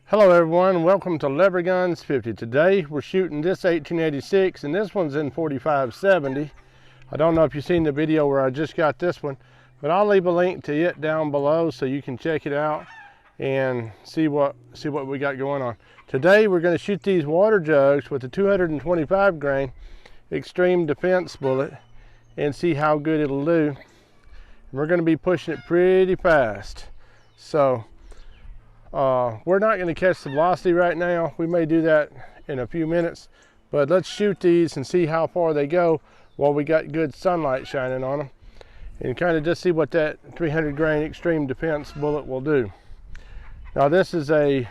Hello everyone, welcome to Lever Guns 50. Today we're shooting this 1886 and this one's in 4570. I don't know if you've seen the video where I just got this one, but I'll leave a link to it down below so you can check it out and see what we got going on. Today we're going to shoot these water jugs with a 225 grain Extreme Defense bullet and see how good it'll do. And we're going to be pushing it pretty fast. So we're not going to catch the velocity right now. We may do that in a few minutes, but let's shoot these and see how far they go while we got good sunlight shining on them, and kind of just see what that 300 grain Extreme Defense bullet will do. Now this is a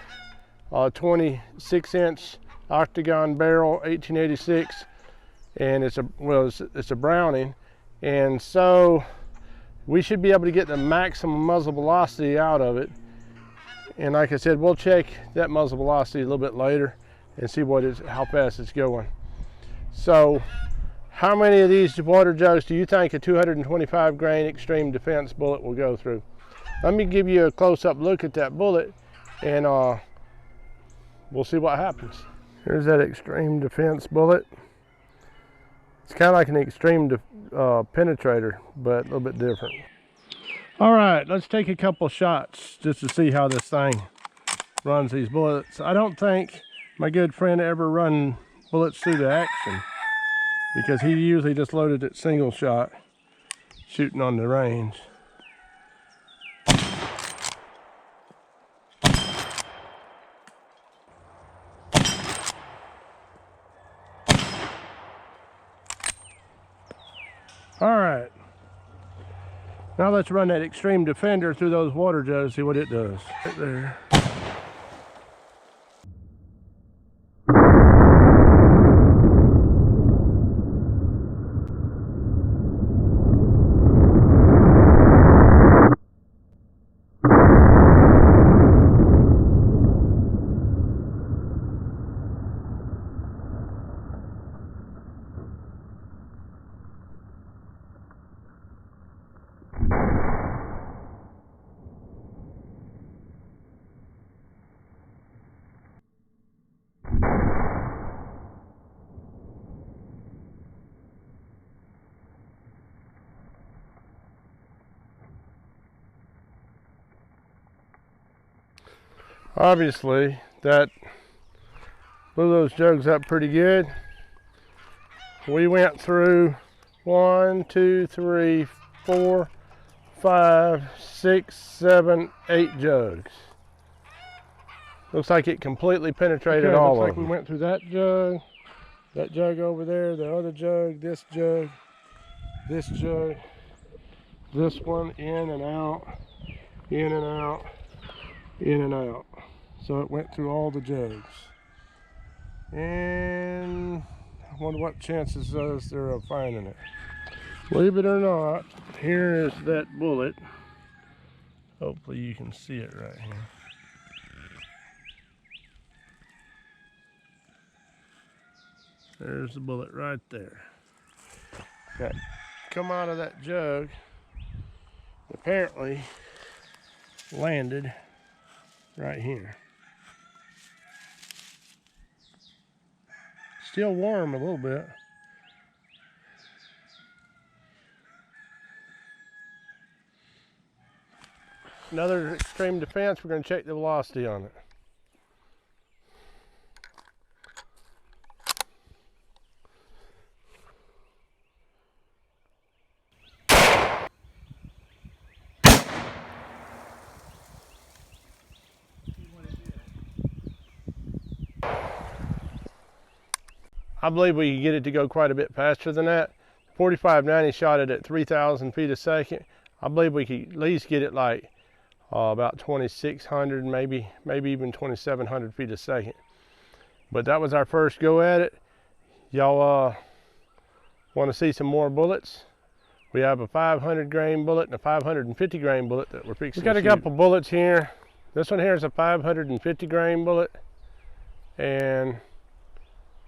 26-inch octagon barrel 1886, and it's a Browning, and so we should be able to get the maximum muzzle velocity out of it. And like I said, we'll check that muzzle velocity a little bit later and see how fast it's going. So how many of these water jugs do you think a 225 grain Extreme Defense bullet will go through? Let me give you a close-up look at that bullet, and we'll see what happens. Here's that Extreme Defense bullet. It's kind of like an Extreme Penetrator, but a little bit different. All right, let's take a couple shots just to see how this thing runs these bullets. I don't think my good friend ever run bullets through the action, because he usually just loaded it single shot, shooting on the range. All right. Now let's run that Extreme Defender through those water jugs, see what it does. Right there. Obviously, that blew those jugs up pretty good. We went through 1, 2, 3, 4, 5, 6, 7, 8 jugs. Looks like it completely penetrated all of them. Looks like we went through that jug over there, the other jug, this jug, this one, in and out, in and out, in and out. So it went through all the jugs. And I wonder what chances is there of finding it. Believe it or not, here is that bullet. Hopefully you can see it right here. There's the bullet right there. Okay, come out of that jug, apparently landed right here. Still warm a little bit. Another Extreme Defense, we're going to check the velocity on it. I believe we can get it to go quite a bit faster than that. 4590 shot it at 3,000 feet a second. I believe we could at least get it like about 2,600, maybe even 2,700 feet a second. But that was our first go at it. Y'all want to see some more bullets? We have a 500 grain bullet and a 550 grain bullet that we're fixing to shoot. We got a couple bullets here. This one here is a 550 grain bullet, and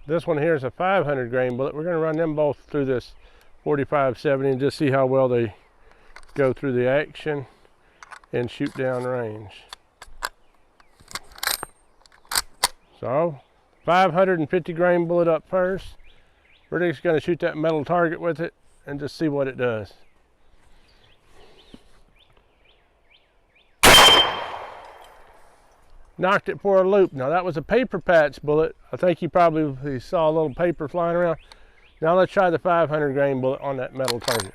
this one here is a 500 grain bullet. We're going to run them both through this 4570 and just see how well they go through the action and shoot down range. So 550 grain bullet up first. We're just going to shoot that metal target with it and just see what it does. Knocked it for a loop. Now that was a paper patch bullet. I think you probably saw a little paper flying around. Now let's try the 500 grain bullet on that metal target.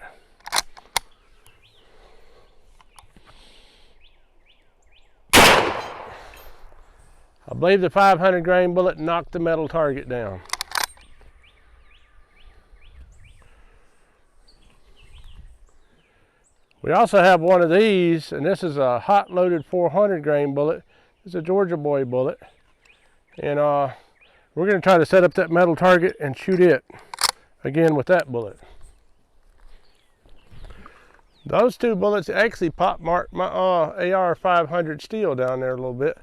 I believe the 500 grain bullet knocked the metal target down. We also have one of these, and this is a hot loaded 400 grain bullet. It's a Georgia Boy bullet. And we're going to try to set up that metal target and shoot it again with that bullet. Those two bullets actually pop marked my AR 500 steel down there a little bit.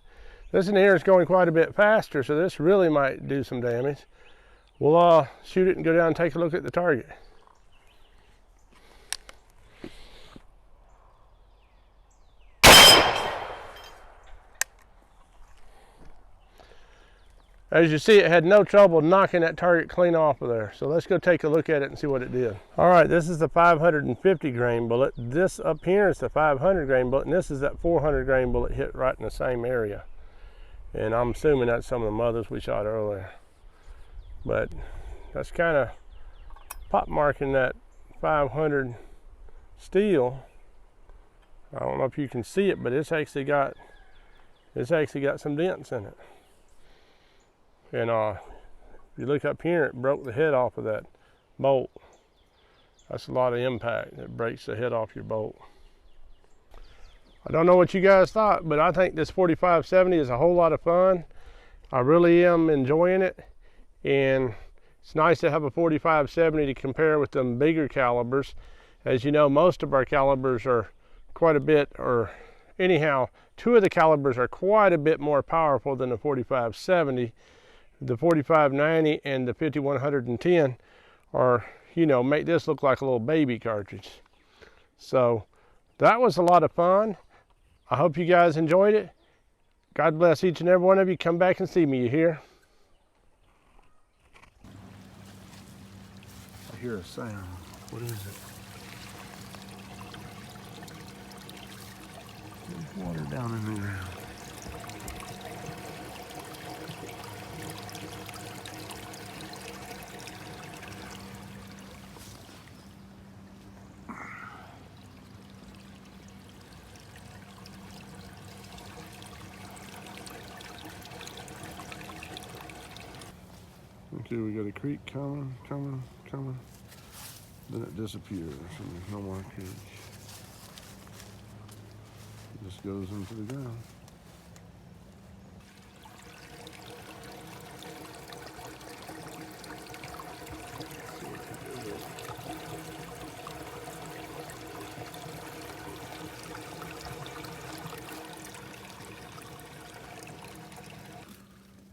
This in here is going quite a bit faster, so this really might do some damage. We'll shoot it and go down and take a look at the target. As you see, it had no trouble knocking that target clean off of there. So let's go take a look at it and see what it did. All right, this is the 550 grain bullet. This up here is the 500 grain bullet, and this is that 400 grain bullet hit right in the same area. And I'm assuming that's some of the mothers we shot earlier. But that's kind of pop marking that 500 steel. I don't know if you can see it, but it's actually got some dents in it. And if you look up here, it broke the head off of that bolt. That's a lot of impact. It breaks the head off your bolt. I don't know what you guys thought, but I think this 4570 is a whole lot of fun. I really am enjoying it. And it's nice to have a 4570 to compare with them bigger calibers. As you know, most of our calibers are quite a bit, or anyhow, two of the calibers are quite a bit more powerful than the 4570. The 4590 and the 5110 are, you know, make this look like a little baby cartridge. So that was a lot of fun. I hope you guys enjoyed it. God bless each and every one of you. Come back and see me, you hear? I hear a sound. What is it? There's water down in the ground. Okay, we got a creek coming. Then it disappears and there's no more creek. It just goes into the ground.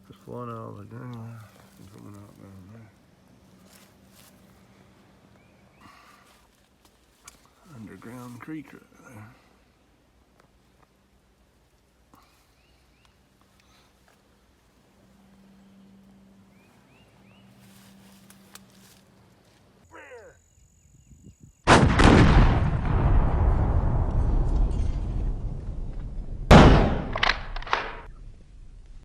Just flowing out of the ground. Coming out down there. Underground creek right there.